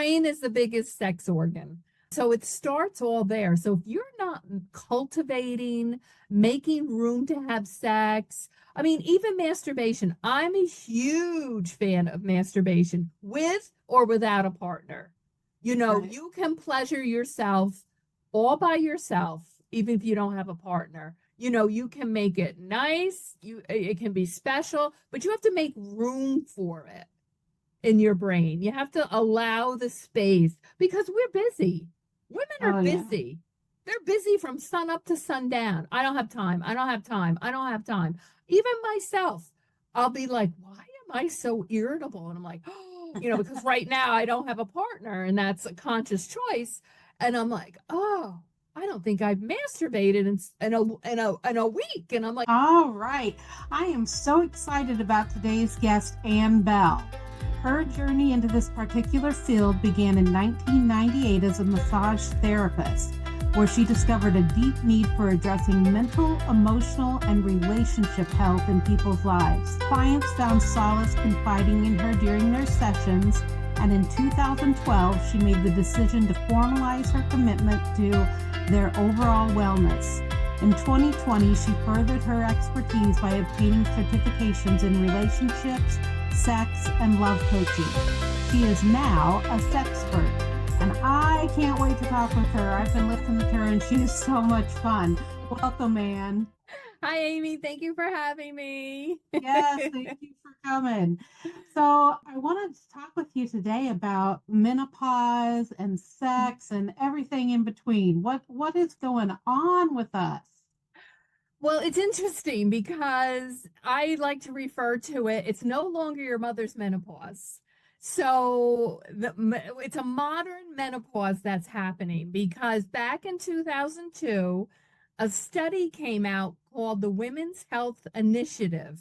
brain is the biggest sex organ. So it starts all there. So if you're not cultivating, making room to have sex, I mean, even masturbation, I'm a huge fan of masturbation with or without a partner. Right. You can pleasure yourself all by yourself, even if you don't have a partner. You can make it nice, it can be special, but you have to make room for it in your brain. You have to allow the space because we're busy. Women are Oh, yeah. busy. They're busy from sun up to sundown. I don't have time. I don't have time. I don't have time. Even myself, I'll be like, why am I so irritable? And I'm like, oh, because right now I don't have a partner and that's a conscious choice. And I'm like, oh, I don't think I've masturbated in a week. And I'm like, All right. I am so excited about today's guest, Ann Bell. Her journey into this particular field began in 1998 as a massage therapist, where she discovered a deep need for addressing mental, emotional, and relationship health in people's lives. Clients found solace confiding in her during their sessions, and in 2012, she made the decision to formalize her commitment to their overall wellness. In 2020, she furthered her expertise by obtaining certifications in relationships, sex, and love coaching. She is now a Sexpert, and I can't wait to talk with her. I've been listening to her, and she is so much fun. Welcome, Ann. hi, Amy. Thank you for having me. Yes, thank you for coming. So, I wanted to talk with you today about menopause and sex and everything in between. What is going on with us? Well, it's interesting because I like to refer to it, it's no longer your mother's menopause. So it's a modern menopause that's happening because back in 2002, a study came out called the Women's Health Initiative.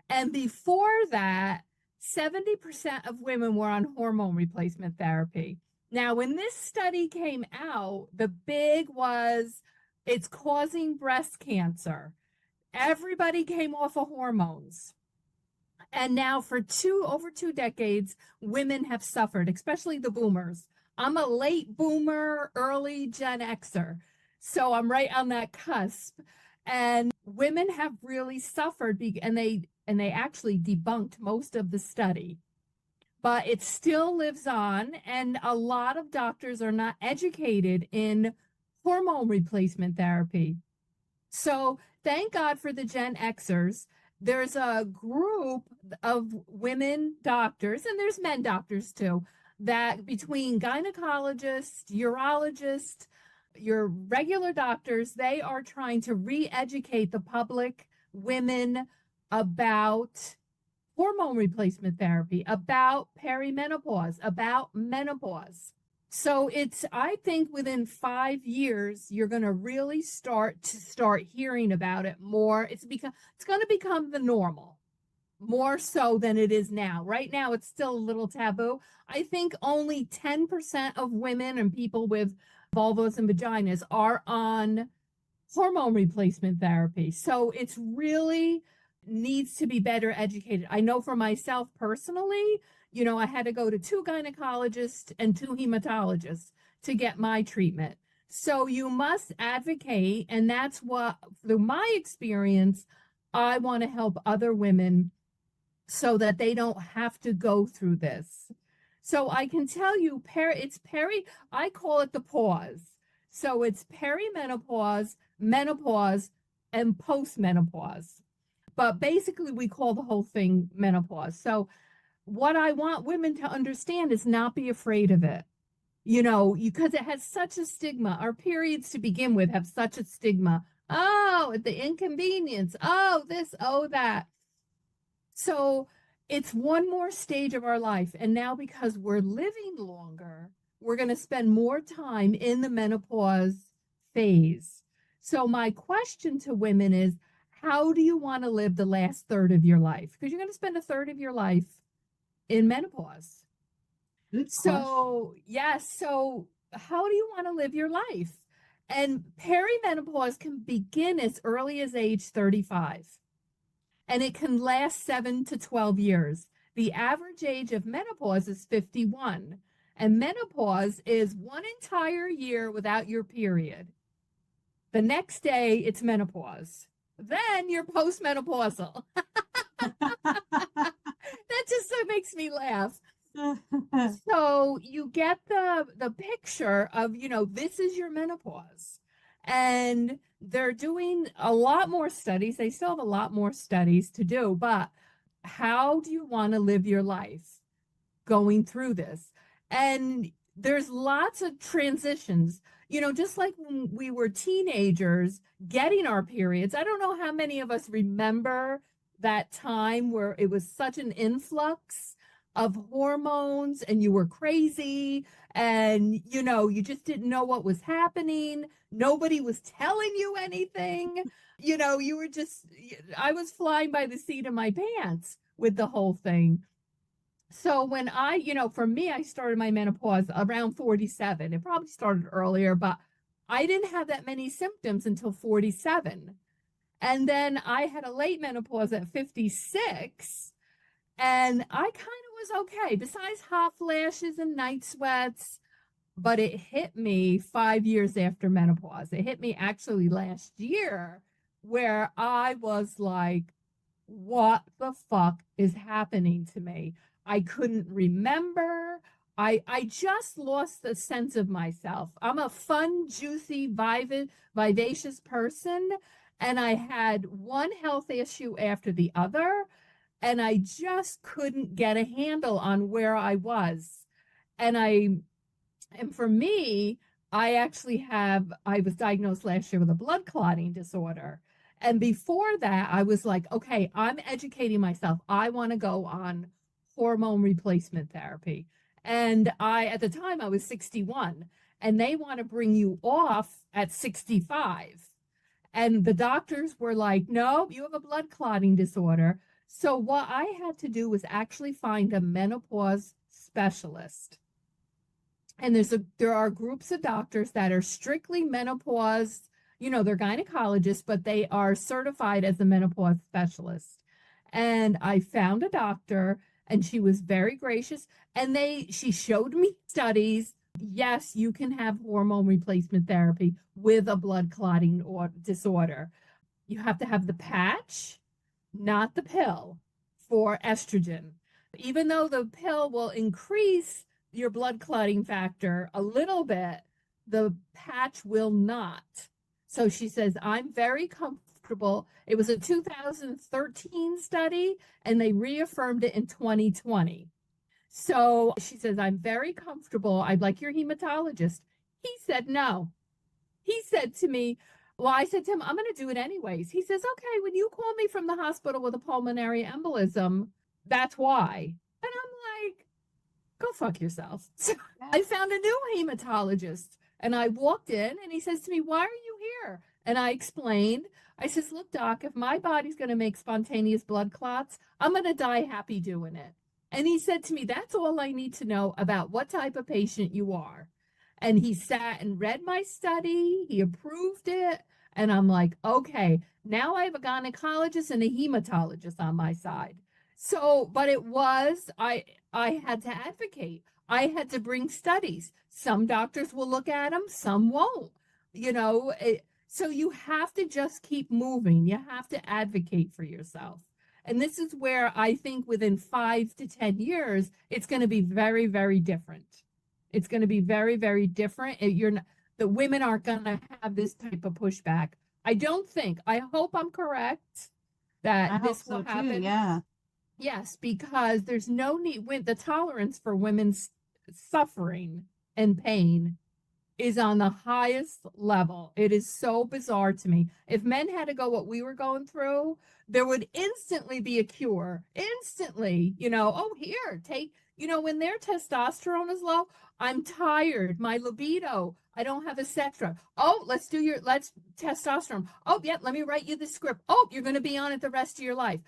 And before that, 70% of women were on hormone replacement therapy. Now, when this study came out, the big was it's causing breast cancer. Everybody came off of hormones. And now for over 2 decades, women have suffered, especially the boomers. I'm a late boomer, early Gen Xer. So I'm right on that cusp. And women have really suffered and they actually debunked most of the study. But it still lives on, and a lot of doctors are not educated in hormone replacement therapy. So thank God for the Gen Xers. There's a group of women doctors, and there's men doctors too, that between gynecologists, urologists, your regular doctors, they are trying to re educate the public, women, about hormone replacement therapy, about perimenopause, about menopause. So I think within 5 years, you're going to really start hearing about it more. It's going to become the normal more so than it is now. Right now, it's still a little taboo. I think only 10% of women and people with vulvas and vaginas are on hormone replacement therapy. So it's really needs to be better educated. I know for myself personally, I had to go to 2 gynecologists and 2 hematologists to get my treatment. So you must advocate, and that's what, through my experience, I want to help other women so that they don't have to go through this. So I can tell you, I call it the pause. So it's perimenopause, menopause, and postmenopause. But basically, we call the whole thing menopause. So what I want women to understand is not be afraid of it. Because it has such a stigma. Our periods to begin with have such a stigma. Oh, the inconvenience. Oh, this, oh, that. So it's one more stage of our life. And now, because we're living longer, we're going to spend more time in the menopause phase. So, my question to women is how do you want to live the last third of your life? Because you're going to spend a third of your life in menopause. Good question. So, yes. So, how do you want to live your life? And perimenopause can begin as early as age 35 and it can last 7 to 12 years. The average age of menopause is 51. And menopause is one entire year without your period. The next day, it's menopause. Then you're postmenopausal. That just so makes me laugh. So you get the picture of, this is your menopause. And they're doing a lot more studies. They still have a lot more studies to do, but how do you want to live your life going through this? And there's lots of transitions, just like when we were teenagers getting our periods. I don't know how many of us remember that time where it was such an influx of hormones and you were crazy and you just didn't know what was happening. Nobody was telling you anything. You were just, I was flying by the seat of my pants with the whole thing. So when for me, I started my menopause around 47. It probably started earlier, but I didn't have that many symptoms until 47. And then I had a late menopause at 56, and I kind of was okay, besides hot flashes and night sweats. But it hit me 5 years after menopause. It hit me actually last year, where I was like, what the fuck is happening to me? I couldn't remember. I just lost the sense of myself. I'm a fun, juicy, vivacious person, and I had one health issue after the other, and I just couldn't get a handle on where I was. And for me, I was diagnosed last year with a blood clotting disorder. And before that, I was like, okay, I'm educating myself. I want to go on hormone replacement therapy. And at the time, I was 61, and they want to bring you off at 65. And the doctors were like, no, you have a blood clotting disorder. So what I had to do was actually find a menopause specialist. And there are groups of doctors that are strictly menopause, they're gynecologists, but they are certified as a menopause specialist. And I found a doctor, and she was very gracious, and she showed me studies. Yes, you can have hormone replacement therapy with a blood clotting disorder. You have to have the patch, not the pill, for estrogen. Even though the pill will increase your blood clotting factor a little bit, the patch will not. So she says, I'm very comfortable. It was a 2013 study, and they reaffirmed it in 2020. So she says, I'm very comfortable. I'd like your hematologist. He said, no. He said to me, well, I said to him, I'm going to do it anyways. He says, okay, when you call me from the hospital with a pulmonary embolism, that's why. And I'm like, go fuck yourself. So I found a new hematologist, and I walked in, and he says to me, why are you here? And I explained. I says, look, doc, if my body's going to make spontaneous blood clots, I'm going to die happy doing it. And he said to me, that's all I need to know about what type of patient you are. And he sat and read my study. He approved it. And I'm like, okay, now I have a gynecologist and a hematologist on my side. So, but I had to advocate. I had to bring studies. Some doctors will look at them, some won't. So you have to just keep moving. You have to advocate for yourself. And this is where I think within 5 to 10 years, it's going to be very, very different. It's going to be very, very different. The women aren't going to have this type of pushback. I hope I'm correct that this will happen. Too, yeah. Yes, because there's no need when the tolerance for women's suffering and pain is on the highest level. It is so bizarre to me. If men had to go what we were going through, there would instantly be a cure. Instantly, oh, here, take, when their testosterone is low, I'm tired, my libido, I don't have a sex drive. Oh, let's testosterone. Oh, yeah, let me write you the script. Oh, you're going to be on it the rest of your life.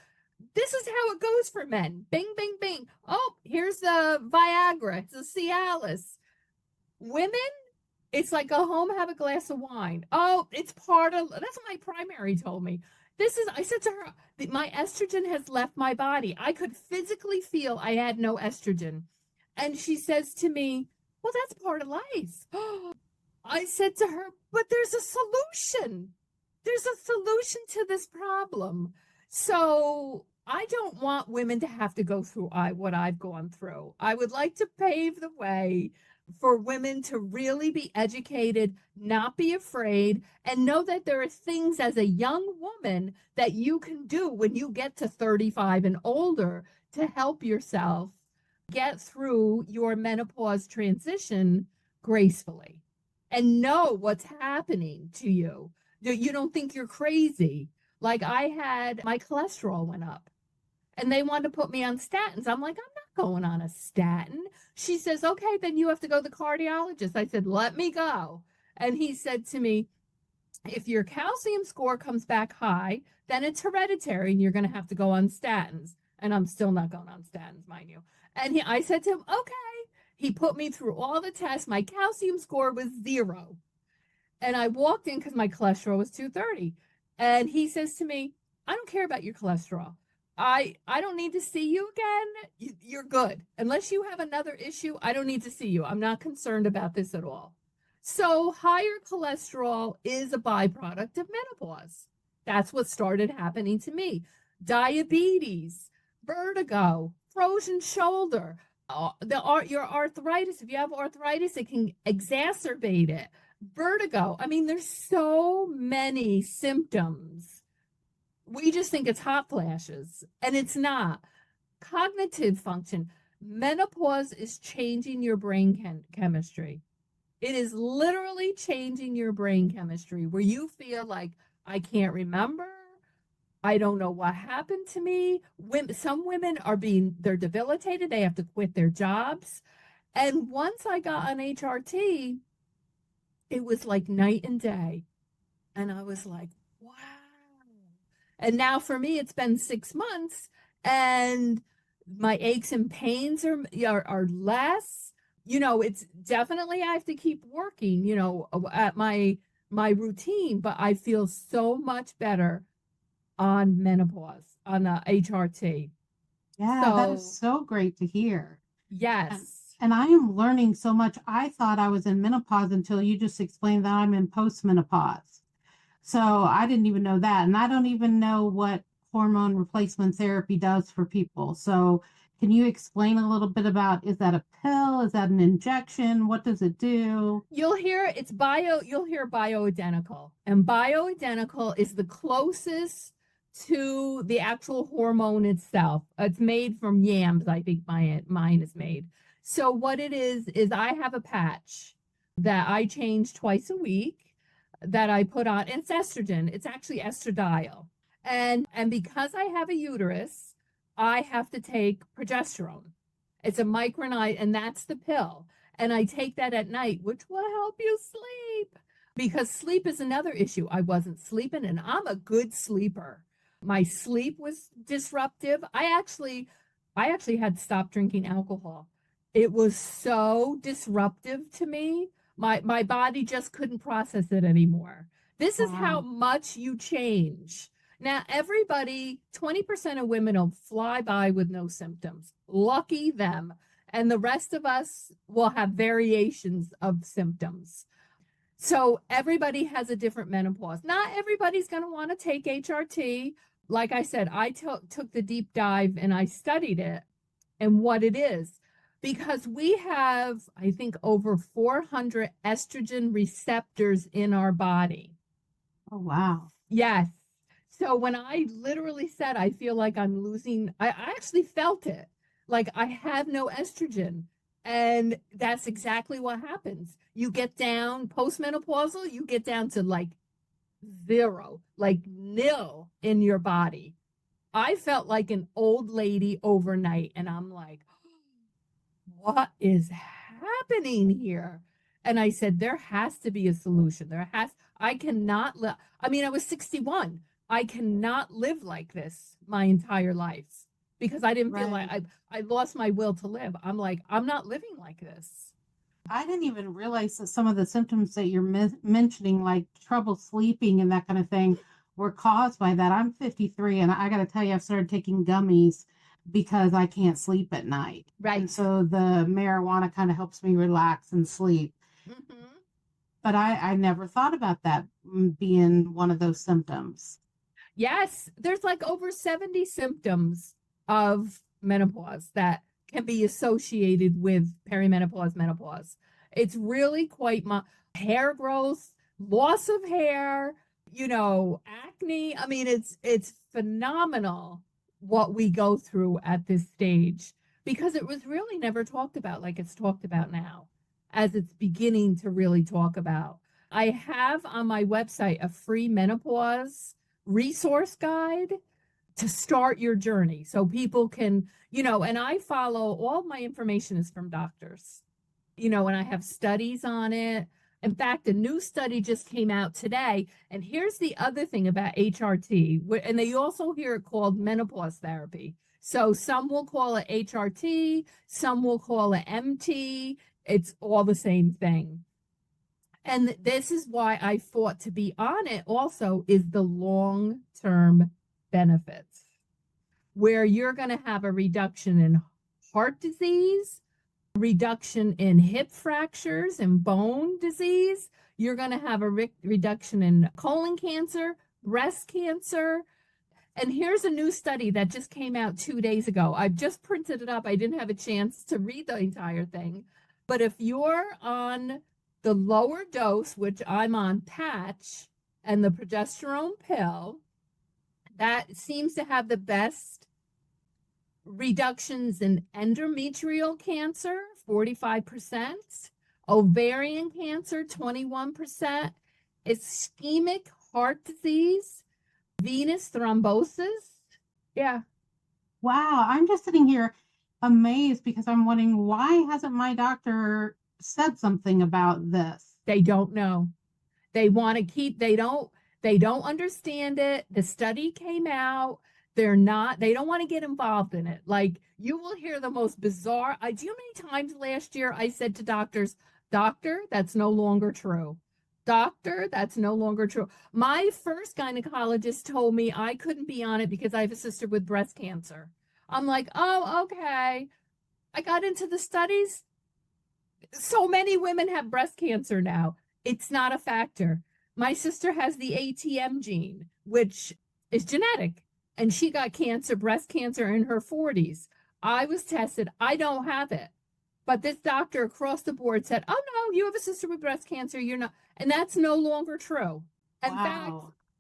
This is how it goes for men. Bing, bing, bing. Oh, here's the Viagra, it's a Cialis. Women, it's like go home, have a glass of wine. Oh, that's what my primary told me. I said to her, my estrogen has left my body. I could physically feel I had no estrogen. And she says to me, Well, that's part of life. I said to her, but there's a solution. There's a solution to this problem. So I don't want women to have to go through what I've gone through. I would like to pave the way for women to really be educated, not be afraid, and know that there are things as a young woman that you can do when you get to 35 and older to help yourself get through your menopause transition gracefully and know what's happening to you. You don't think you're crazy. Like I had my cholesterol went up and they wanted to put me on statins. I'm like, I'm not going on a statin. She says, okay, then you have to go to the cardiologist. I said, let me go. And he said to me, if your calcium score comes back high, then it's hereditary and you're going to have to go on statins. And I'm still not going on statins, mind you. And I said to him, okay. He put me through all the tests. My calcium score was 0. And I walked in because my cholesterol was 230. And he says to me, I don't care about your cholesterol. I don't need to see you again. You're good. Unless you have another issue, I don't need to see you. I'm not concerned about this at all. So higher cholesterol is a byproduct of menopause. That's what started happening to me. Diabetes, vertigo, frozen shoulder, your arthritis. If you have arthritis, it can exacerbate it. Vertigo. I mean, there's so many symptoms. We just think it's hot flashes, and it's not. Cognitive function. Menopause is changing your brain chemistry. It is literally changing your brain chemistry where you feel like, I can't remember. I don't know what happened to me. Some women they're debilitated. They have to quit their jobs. And once I got on HRT, it was like night and day. And I was like, wow. And now for me, it's been 6 months and my aches and pains are less. It's definitely, I have to keep working, at my routine, but I feel so much better on menopause, on HRT. Yeah, that is so great to hear. Yes. And I am learning so much. I thought I was in menopause until you just explained that I'm in postmenopause. So I didn't even know that. And I don't even know what hormone replacement therapy does for people. So can you explain a little bit about, is that a pill? Is that an injection? What does it do? You'll hear bioidentical. And bioidentical is the closest to the actual hormone itself. It's made from yams, I think mine is made. So what it is I have a patch that I change twice a week that I put on. It's estrogen. It's actually estradiol. And because I have a uterus, I have to take progesterone. It's a micronide, and that's the pill. And I take that at night, which will help you sleep. Because sleep is another issue. I wasn't sleeping, and I'm a good sleeper. My sleep was disruptive. I actually had to stop drinking alcohol. It was so disruptive to me. My body just couldn't process it anymore. This is how much you change. Now, 20% of women will fly by with no symptoms. Lucky them. And the rest of us will have variations of symptoms. So everybody has a different menopause. Not everybody's going to want to take HRT. Like I said, I took the deep dive and I studied it and what it is. Because we have, I think, over 400 estrogen receptors in our body. Oh, wow. Yes. So when I literally said, I feel like I'm losing, I actually felt it. Like I have no estrogen. And that's exactly what happens. You get down postmenopausal, you get down to like 0, like nil in your body. I felt like an old lady overnight. And I'm like, what is happening here? And I said, there has to be a solution. I cannot live. I mean, I was 61. I cannot live like this my entire life because I didn't feel like I lost my will to live. I'm like, I'm not living like this. I didn't even realize that some of the symptoms that you're mentioning, like trouble sleeping and that kind of thing, were caused by that. I'm 53, and I got to tell you, I've started taking gummies because I can't sleep at night. Right. And so the marijuana kind of helps me relax and sleep. Mm-hmm. But I never thought about that being one of those symptoms. Yes, there's like over 70 symptoms of menopause that can be associated with perimenopause, menopause. It's really quite hair growth, loss of hair, acne. I mean, it's phenomenal what we go through at this stage because it was really never talked about like it's talked about now, as it's beginning to really talk about. I have on my website a free menopause resource guide to start your journey so people can, and I follow all my information is from doctors, and I have studies on it. In fact, a new study just came out today. And here's the other thing about HRT, and they also hear it called menopause therapy. So some will call it HRT, some will call it MT. It's all the same thing. And this is why I fought to be on it also is the long-term benefits, where you're going to have a reduction in heart disease, reduction in hip fractures and bone disease. You're going to have a reduction in colon cancer, breast cancer. And here's a new study that just came out 2 days ago. I've just printed it up. I didn't have a chance to read the entire thing. But if you're on the lower dose, which I'm on patch, and the progesterone pill, that seems to have the best reductions in endometrial cancer, 45%, ovarian cancer, 21%, ischemic heart disease, venous thrombosis. Yeah. Wow, I'm just sitting here amazed because I'm wondering why hasn't my doctor said something about this? They don't know. They want to they don't understand it. The study came out. They don't want to get involved in it. Like you will hear the most bizarre. Do you know how many times last year I said to doctors, doctor, that's no longer true. Doctor, that's no longer true. My first gynecologist told me I couldn't be on it because I have a sister with breast cancer. I'm like, oh, okay. I got into the studies. So many women have breast cancer now. It's not a factor. My sister has the ATM gene, which is genetic, and she got cancer, breast cancer in her 40s. I was tested. I don't have it. But this doctor across the board said, oh, no, you have a sister with breast cancer. You're not. And that's no longer true. In fact,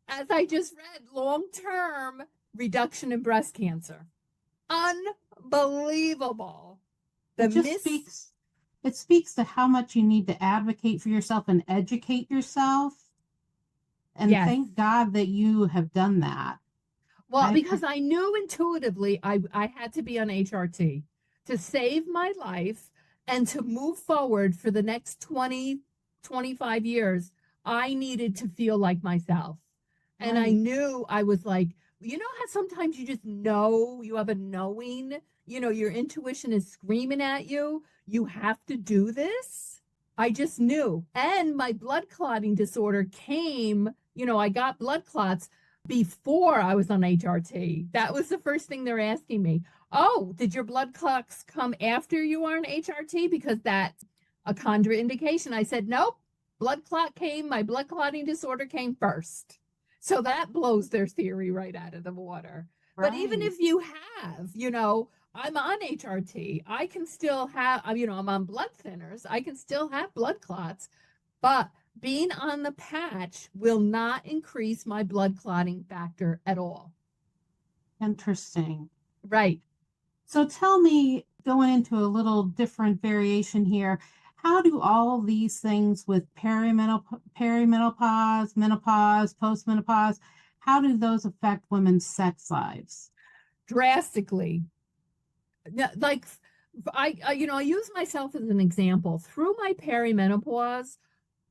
as I just read, long-term reduction in breast cancer. Unbelievable. It speaks to how much you need to advocate for yourself and educate yourself. And yes. Thank God that you have done that. Well, because I knew intuitively I had to be on HRT to save my life and to move forward for the next 20, 25 years. I needed to feel like myself. And I knew I was like, you know how sometimes you just know, you have a knowing, your intuition is screaming at you. You have to do this. I just knew. And my blood clotting disorder came, I got blood clots before I was on HRT. That was the first thing they're asking me. Oh, did your blood clots come after you were on HRT? Because that's a contraindication. I said, nope. My blood clotting disorder came first. So that blows their theory right out of the water. Right. But even if you have, I'm on HRT, I can still have, I'm on blood thinners, I can still have blood clots, but being on the patch will not increase my blood clotting factor at all. Interesting. Right. So tell me, going into a little different variation here, how do all these things with perimenopause, menopause, postmenopause, how do those affect women's sex lives? Drastically. Like I use myself as an example. Through my perimenopause,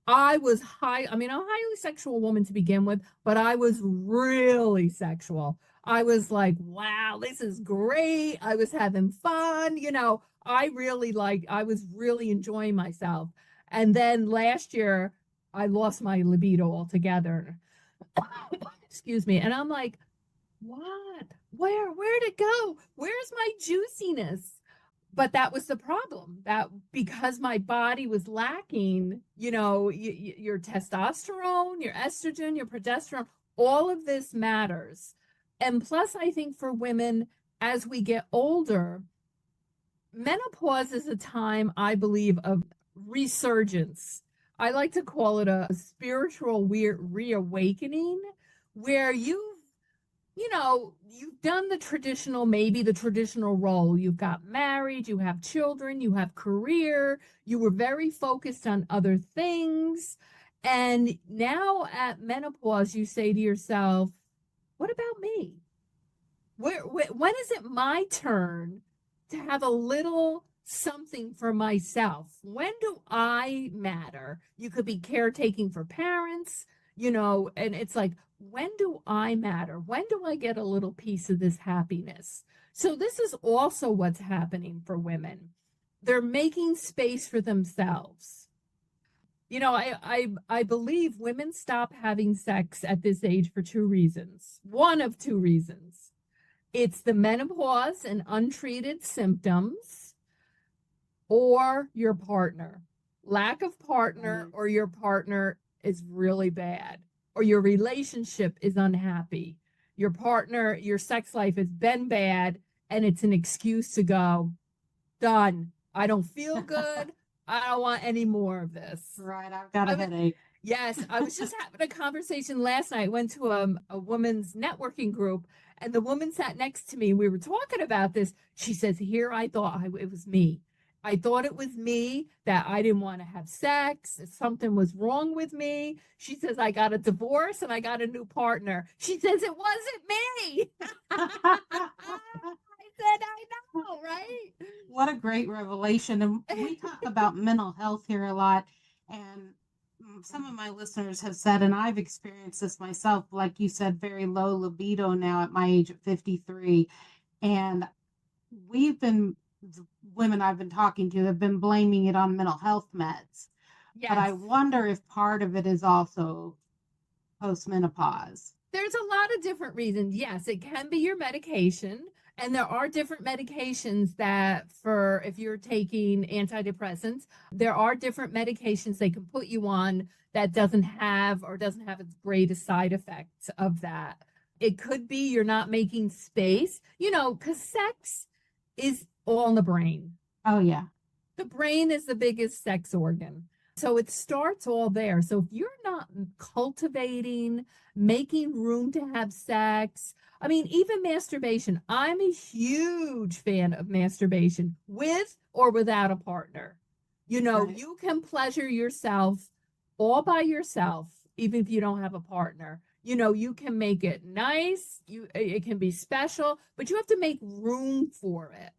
I'm a highly sexual woman to begin with, but I was really sexual. I was like, wow, this is great. I was having fun. I was really enjoying myself. And then last year, I lost my libido altogether. Excuse me. And I'm like, what? Where'd it go? Where's my juiciness? But that was the problem, that because my body was lacking, your testosterone, your estrogen, your progesterone, all of this matters. And plus, I think for women, as we get older, menopause is a time, I believe, of resurgence. I like to call it a spiritual reawakening, where you've done maybe the traditional role. You've got married, you have children, you have career, you were very focused on other things. And now at menopause, you say to yourself, what about me? When is it my turn to have a little something for myself? When do I matter? You could be caretaking for parents, and it's like, when do I matter? When do I get a little piece of this happiness? So this is also what's happening for women. They're making space for themselves. I believe women stop having sex at this age for two reasons. One of two reasons. It's the menopause and untreated symptoms, or your partner. Lack of partner, or your partner is really bad, or your relationship is unhappy. Your partner, your sex life has been bad, and it's an excuse to go, done. I don't feel good. I don't want any more of this. Right. I've got a headache. Yes, I was just having a conversation last night. Went to a woman's networking group, and the woman sat next to me. We were talking about this. She says, "Here, I thought it was me. I thought it was me, that I didn't want to have sex. Something was wrong with me." She says, "I got a divorce and I got a new partner." She says, "It wasn't me." I said, "I know, right?" What a great revelation. And we talk about mental health here a lot. And some of my listeners have said, and I've experienced this myself, like you said, very low libido now at my age of 53. And the women I've been talking to have been blaming it on mental health meds. Yes. But I wonder if part of it is also postmenopause. There's a lot of different reasons. Yes, it can be your medication. And there are different medications that, for if you're taking antidepressants, there are different medications they can put you on that doesn't have its greatest side effects of that. It could be you're not making space, because sex is all in the brain. Oh, yeah. The brain is the biggest sex organ. So it starts all there. So if you're not cultivating, making room to have sex, I mean, even masturbation, I'm a huge fan of masturbation with or without a partner. Right. You can pleasure yourself all by yourself, even if you don't have a partner. You can make it nice, it can be special, but you have to make room for it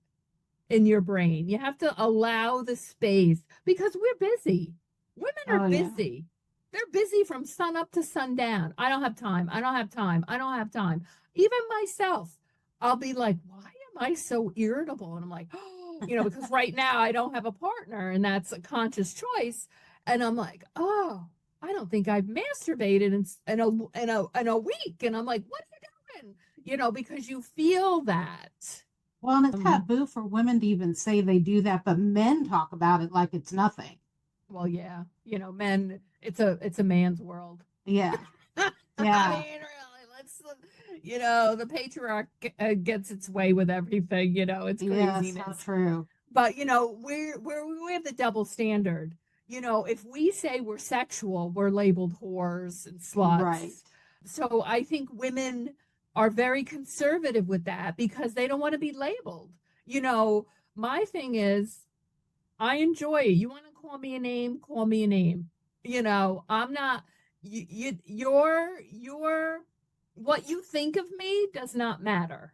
in your brain. You have to allow the space, because we're busy. Women are busy. They're busy from sun up to sundown. I don't have time. I don't have time. I don't have time. Even myself, I'll be like, why am I so irritable? And I'm like, oh, because right now I don't have a partner, and that's a conscious choice. And I'm like, oh, I don't think I've masturbated in a week. And I'm like, what are you doing? Because you feel that. Well, and it's taboo for women to even say they do that, but men talk about it like it's nothing. Well, yeah, men, it's a man's world. Yeah. Yeah. I mean, really, the patriarch gets its way with everything, it's craziness. Yes, so true. But, we have the double standard. If we say we're sexual, we're labeled whores and sluts. Right. So I think women are very conservative with that because they don't want to be labeled. My thing is, I enjoy it. You want to call me a name, call me a name. I'm not, your what you think of me does not matter.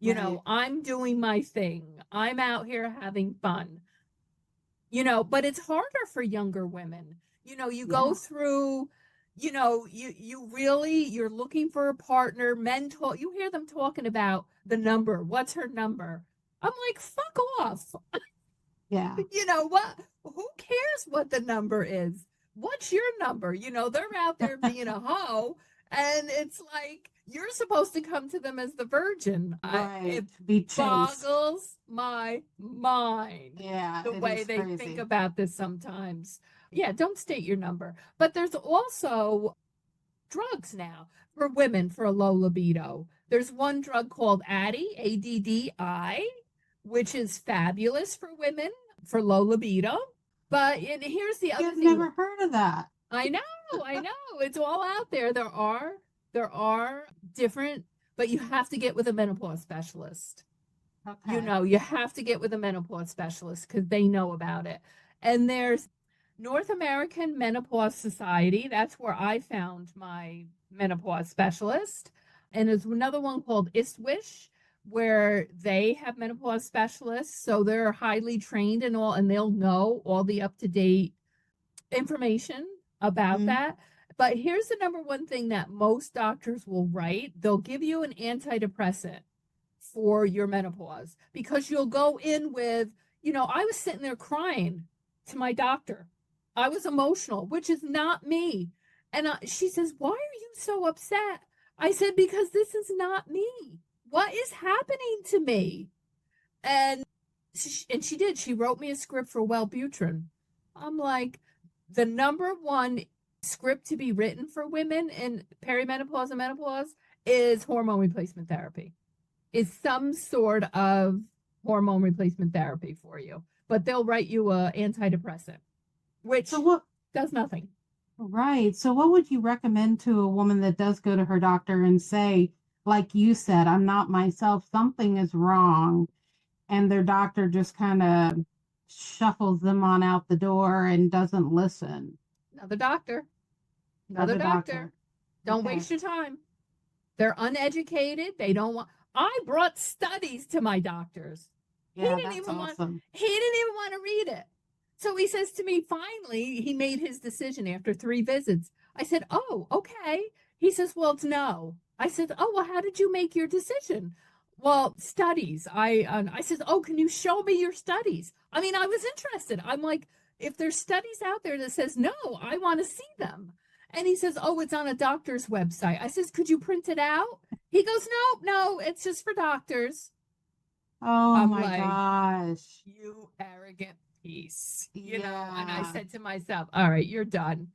Right. I'm doing my thing. I'm out here having fun. But it's harder for younger women. You go through, you're looking for a partner. You hear them talking about the number. What's her number? I'm like, fuck off. Yeah. What? Who cares what the number is? What's your number? They're out there being a hoe. And it's like, You're supposed to come to them as the virgin. Right. It Be chaste. boggles my mind Yeah, the it way is they think crazy. about this sometimes. Yeah, don't state your number. But there's also drugs now for women for a low libido. There's one drug called Addi, ADDI, which is fabulous for women for low libido. But here's the other I've thing. never heard of that. I know, I know. It's all out there. There are different, but you have to get with a menopause specialist. Okay. You have to get with a menopause specialist because they know about it. And there's North American Menopause Society. That's where I found my menopause specialist. And there's another one called ISWISH, where they have menopause specialists. So they're highly trained and all, and they'll know all the up to date information about Mm-hmm. that. But here's the number one thing that most doctors will write, they'll give you an antidepressant for your menopause because you'll go in with, I was sitting there crying to my doctor. I was emotional, which is not me. And she says, "Why are you so upset?" I said, "Because this is not me. What is happening to me?" And she did. She wrote me a script for Wellbutrin. I'm like, the number one script to be written for women in perimenopause and menopause is hormone replacement therapy, is some sort of hormone replacement therapy for you. But they'll write you a antidepressant, which So what? does nothing. Right. So what would you recommend to a woman that does go to her doctor and say, like you said, I'm not myself, something is wrong, and their doctor just kind of shuffles them on out the door and doesn't listen? Another doctor, another Another doctor. doctor. Don't Okay. waste your time. They're uneducated. They don't want. I brought studies to my doctors. He Yeah, didn't that's even want. awesome. He didn't even want to read it. So he says to me, finally, he made his decision after 3 visits. I said, "Oh, okay." He says, "Well, it's no." I said, "Oh, well, how did you make your decision?" "Well, studies." I said, "Oh, can you show me your studies?" I mean, I was interested. I'm like, if there's studies out there that says no, I want to see them. And he says, "Oh, it's on a doctor's website." I says, "Could you print it out?" He goes, "No, no, it's just for doctors." Oh I'm my like, gosh. "You arrogant piece," and I Yeah. said to myself, "All right, you're done."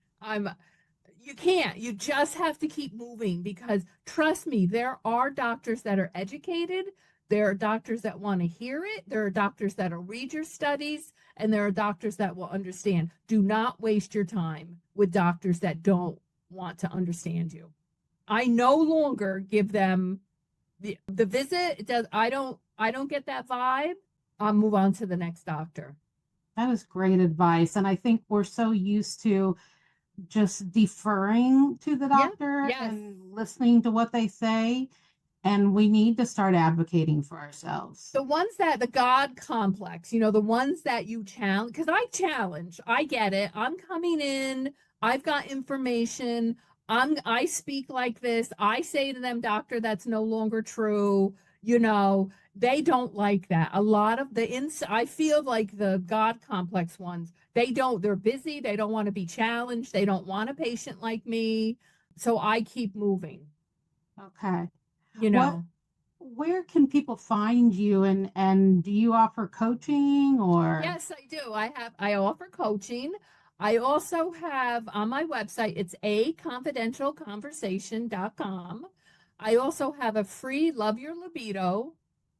You can't, you just have to keep moving because trust me, there are doctors that are educated. There are doctors that want to hear it. There are doctors that'll read your studies, and there are doctors that will understand. Do not waste your time with doctors that don't want to understand you. I no longer give them the visit. It does. I don't get that vibe. I'll move on to the next doctor. That is great advice. And I think we're so used to just deferring to the Yeah. doctor Yes. and listening to what they say. And we need to start advocating for ourselves. The ones that the God complex, the ones that you challenge, because I challenge, I get it. I'm coming in, I've got information, I speak like this. I say to them, "Doctor, that's no longer true." They don't like that. A lot of I feel like the God complex ones, they're busy, they don't want to be challenged, they don't want a patient like me. So I keep moving, Okay. you What know. where can people find you, and do you offer coaching or? Yes, I do. I offer coaching. I also have on my website, it's aconfidentialconversation.com. I also have a free Love Your Libido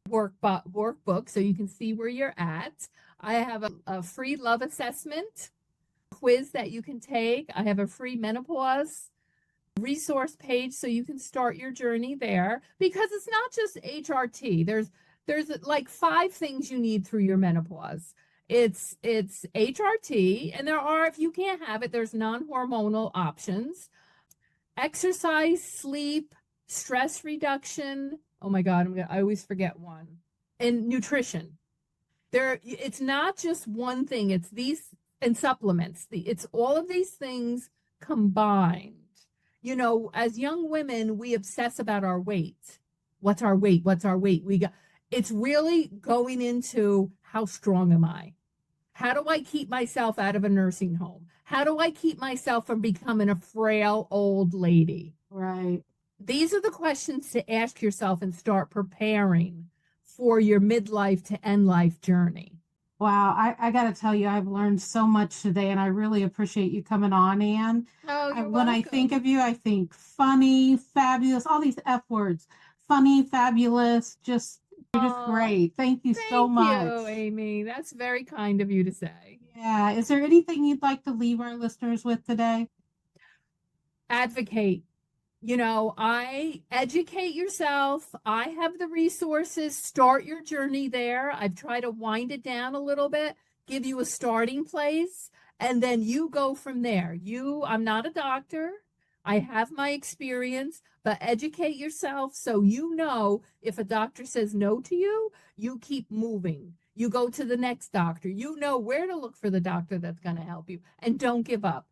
workbook so you can see where you're at. I have a free love assessment quiz that you can take. I have a free menopause resource page so you can start your journey there because it's not just HRT. There's like 5 things you need through your menopause. It's HRT, and if you can't have it, there's non-hormonal options. Exercise, sleep, stress reduction. Oh my God, I always forget one. And nutrition. It's not just one thing, it's these and supplements. It's all of these things combined. As young women, we obsess about our weight. What's our weight? What's our weight? It's really going into how strong am I? How do I keep myself out of a nursing home? How do I keep myself from becoming a frail old lady? Right. these are the questions to ask yourself and start preparing for your midlife to end life journey. Wow, I got to tell you, I've learned so much today, and I really appreciate you coming on, Anne. Oh, you're When I think welcome. of you, I think funny, fabulous, all these F words, funny, fabulous, you're just Oh, great. Thank you so thank much. you, Amy. That's very kind of you to say. Yeah, is there anything you'd like to leave our listeners with today? Advocate. I educate yourself. I have the resources. Start your journey there. I've tried to wind it down a little bit, give you a starting place, and then you go from there. I'm not a doctor. I have my experience, but educate yourself so you know if a doctor says no to you, you keep moving. You go to the next doctor. You know where to look for the doctor that's going to help you. And don't give up.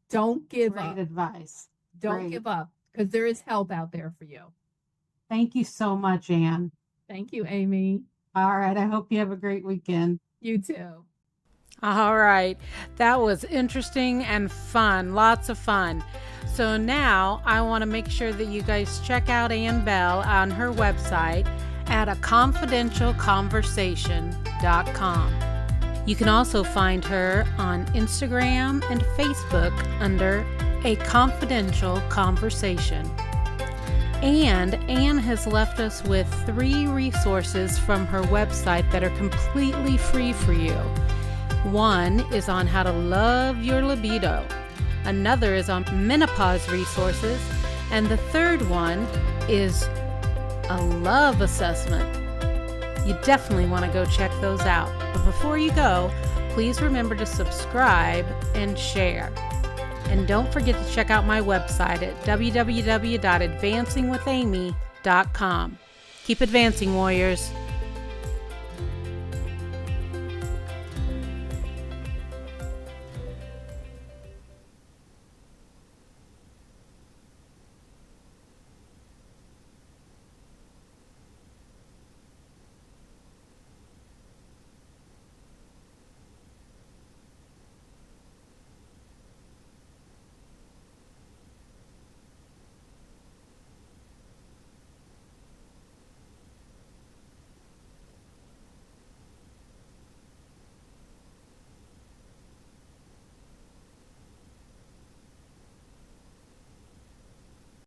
Don't give Great up. advice. Don't Great. give up because there is help out there for you. Thank you so much, Anne. Thank you, Amy. All right, I hope you have a great weekend. You too. All right, that was interesting and fun, lots of fun. So now I want to make sure that you guys check out Anne Bell on her website at aconfidentialconversation.com. You can also find her on Instagram and Facebook under A Confidential Conversation. And Anne has left us with 3 resources from her website that are completely free for you. One is on how to love your libido. Another is on menopause resources. And the third one is a love assessment. You definitely want to go check those out. But before you go, please remember to subscribe and share. And don't forget to check out my website at www.advancingwithamy.com. Keep advancing, warriors.